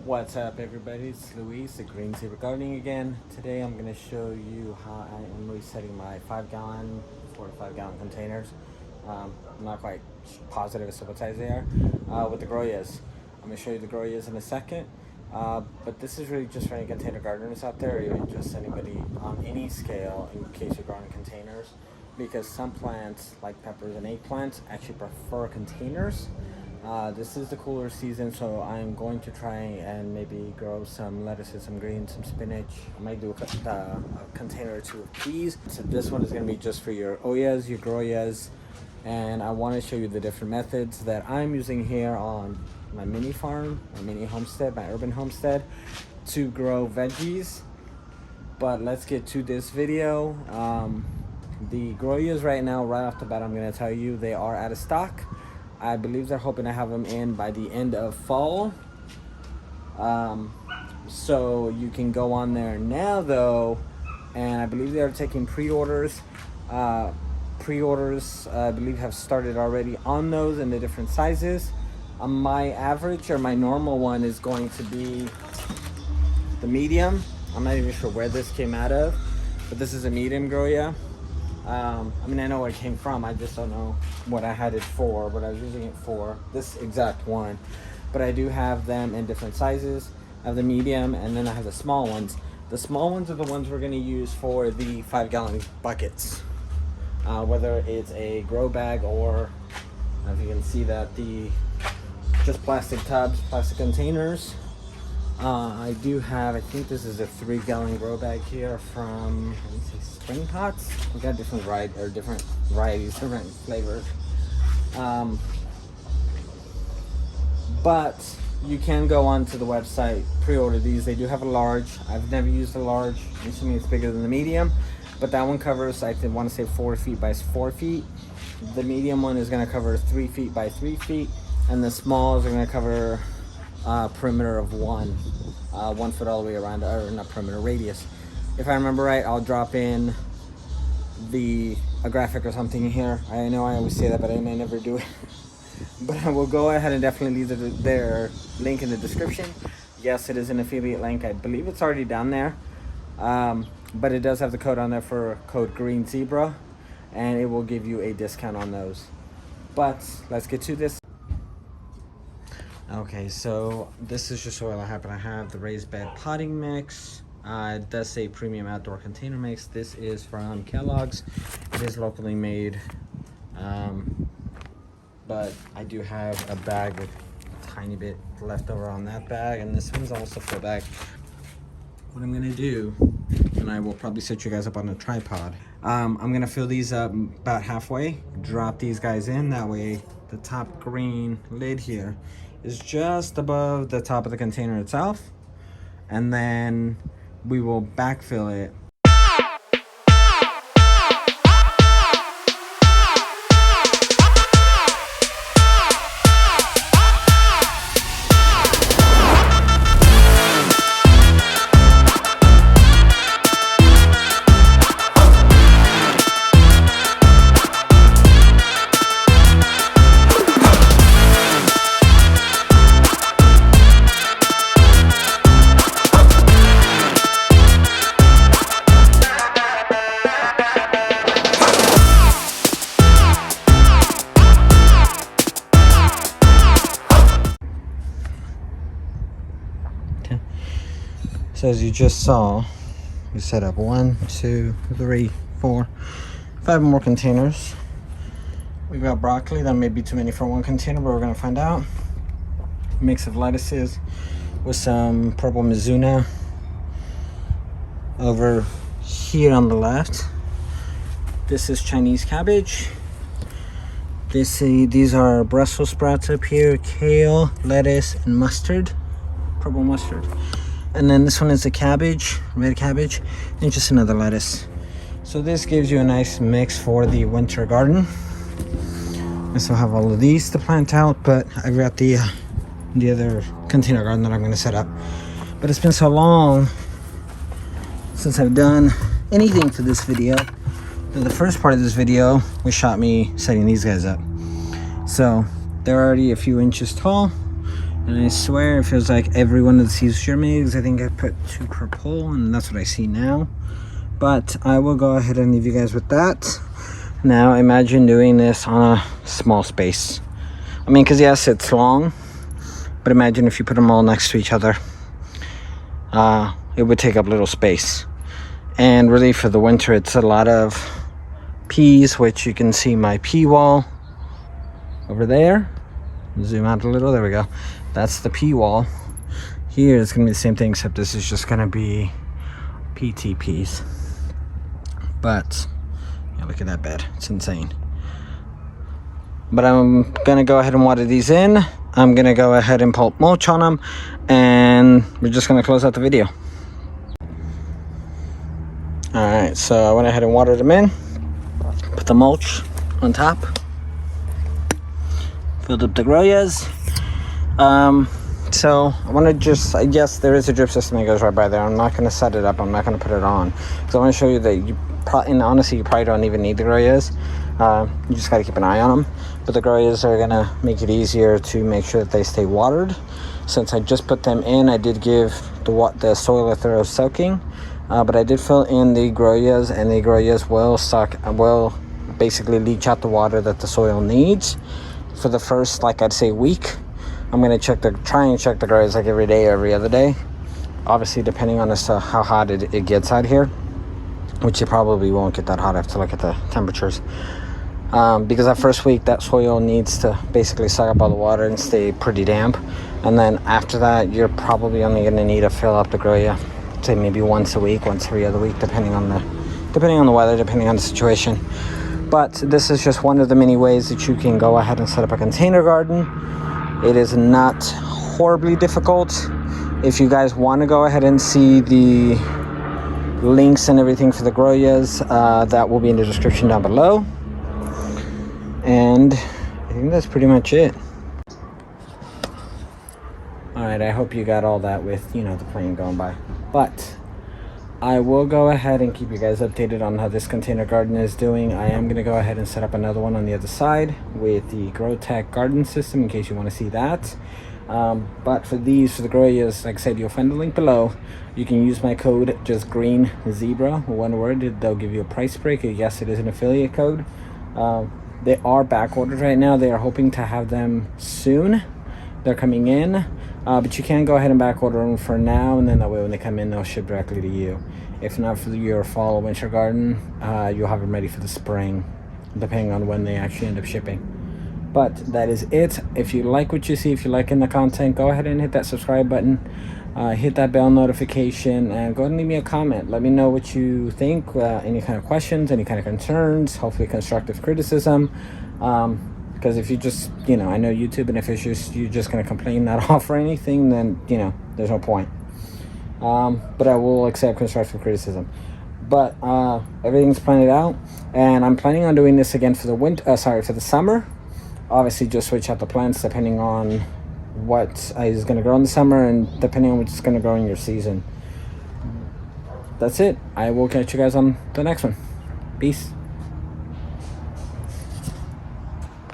What's up, everybody? It's Luis, the Green Zebra Gardening again. Today I'm going to show you how I am resetting my 5-gallon, 4 to 5-gallon containers. I'm not quite positive as to what size they are, with the Growoyas. I'm going to show you the Growoyas in a second. But this is really just for any container gardeners out there, or even just anybody on any scale in case you're growing containers. Because some plants, like peppers and eggplants, actually prefer containers. This is the cooler season, so I'm going to try and maybe grow some lettuces, some greens, some spinach. I might do a container or two of peas. So this one is going to be just for your Oyas, your Growoyas, and I want to show you the different methods that I'm using here on my mini farm, my mini homestead, my urban homestead, to grow veggies. But let's get to this video. The Growoyas right now, right off the bat, I'm going to tell you they are out of stock. I believe they're hoping to have them in by the end of fall. So you can go on there now though, and I believe they are taking pre-orders. Pre-orders, I believe, have started already on those in the different sizes. My average, or my normal one, is going to be the medium. I'm not even sure where this came out of, but this is a medium Growoya. I mean, I know where it came from, I just don't know what I had it for, what I was using it for, this exact one. But I do have them in different sizes. I have the medium, and then I have the small ones. The small ones are the ones we're going to use for the 5-gallon buckets. Whether it's a grow bag or, if you can see that, the just plastic tubs, plastic containers. I do have, I think this is a 3-gallon grow bag here from, let me see, Spring Pots. We got different varieties, different flavors. But you can go onto the website, pre-order these. They do have a large. I've never used a large. I'm assuming it's bigger than the medium, but that one covers, I want to say, 4 feet by 4 feet. The medium one is going to cover 3 feet by 3 feet, and the smalls are going to cover perimeter of 1 foot all the way around, or not perimeter, radius. If I remember right, I'll drop in a graphic or something here. I know I always say that, but I may never do it. But I will go ahead and definitely leave their link in the description. Yes, it is an affiliate link. I believe it's already down there, but it does have the code on there for code Green Zebra, and it will give you a discount on those. But let's get to this. Okay, so this is just what I happen to have. The raised bed potting mix. It does say premium outdoor container mix. This is from Kellogg's. It is locally made, but I do have a bag with a tiny bit left over on that bag, and this one's almost a full bag. What I'm gonna do, and I will probably set you guys up on a tripod, I'm gonna fill these up about halfway, drop these guys in. That way the top green lid here is just above the top of the container itself, and then we will backfill it. So as you just saw, we set up 1, 2, 3, 4, 5 more containers. We've got broccoli. That may be too many for one container, but we're gonna find out. Mix of lettuces with some purple Mizuna over here on the left. This is Chinese cabbage. These are Brussels sprouts up here, kale, lettuce, and mustard, purple mustard. And then this one is a cabbage, red cabbage, and just another lettuce. So this gives you a nice mix for the winter garden. I still have all of these to plant out, but I've got the other container garden that I'm going to set up. But it's been so long since I've done anything for this video. The first part of this video was shot me setting these guys up. So they're already a few inches tall. And I swear it feels like every one of the seeds germinated, because I think I put 2 per pole, and that's what I see now. But I will go ahead and leave you guys with that. Now imagine doing this on a small space. I mean, because yes, it's long, but imagine if you put them all next to each other. It would take up little space. And really for the winter, it's a lot of peas, which you can see my pea wall over there. Zoom out a little, there we go. That's the pea wall. Here it's gonna be the same thing, except this is just gonna be PT peas. But yeah, look at that bed, it's insane. But I'm gonna go ahead and water these in. I'm gonna go ahead and pulp mulch on them, and we're just gonna close out the video. All right, so I went ahead and watered them in, put the mulch on top, filled up the Growoyas. So I want to just, yes, there is a drip system that goes right by there. I'm not going to set it up. I'm not going to put it on, because I want to show you that and honestly, you probably don't even need the Growoyas. You just got to keep an eye on them. But the Growoyas are going to make it easier to make sure that they stay watered. Since I just put them in, I did give the soil a thorough soaking. But I did fill in the Growoyas, and the Growoyas will basically leach out the water that the soil needs for the first, like I'd say, week. I'm gonna try and check the Growoyas like every day or every other day. Obviously, depending on how hot it gets out here, which it probably won't get that hot. I have to look at the temperatures. Because that first week, that soil needs to basically suck up all the water and stay pretty damp. And then after that, you're probably only gonna need to fill up the Growoya, say maybe once a week, once every other week, depending on the weather, depending on the situation. But this is just one of the many ways that you can go ahead and set up a container garden. It is not horribly difficult. If you guys want to go ahead and see the links and everything for the Growoyas, that will be in the description down below. And I think that's pretty much it. Alright, I hope you got all that with, the plane going by. But I will go ahead and keep you guys updated on how this container garden is doing. I am going to go ahead and set up another one on the other side with the GrowTech garden system, in case you want to see that. But for the Growoyas, like I said, you'll find the link below. You can use my code, just green zebra, one word. They'll give you a price break. Yes, it is an affiliate code. They are back ordered right now. They are hoping to have them soon. They're coming in. But you can go ahead and back order them for now, and then that way when they come in, they'll ship directly to you. If not for your fall or winter garden, you'll have them ready for the spring, depending on when they actually end up shipping. But that is it. If you like what you see, if you're liking the content, go ahead and hit that subscribe button, hit that bell notification, and go ahead and leave me a comment. Let me know what you think, any kind of questions, any kind of concerns, hopefully constructive criticism. Because if you just, I know YouTube, and if you're just going to complain that off or anything, then, there's no point. But I will accept constructive criticism. But everything's planned out, and I'm planning on doing this again for the for the summer. Obviously, just switch out the plants depending on what is going to grow in the summer, and depending on what's going to grow in your season. That's it. I will catch you guys on the next one. Peace.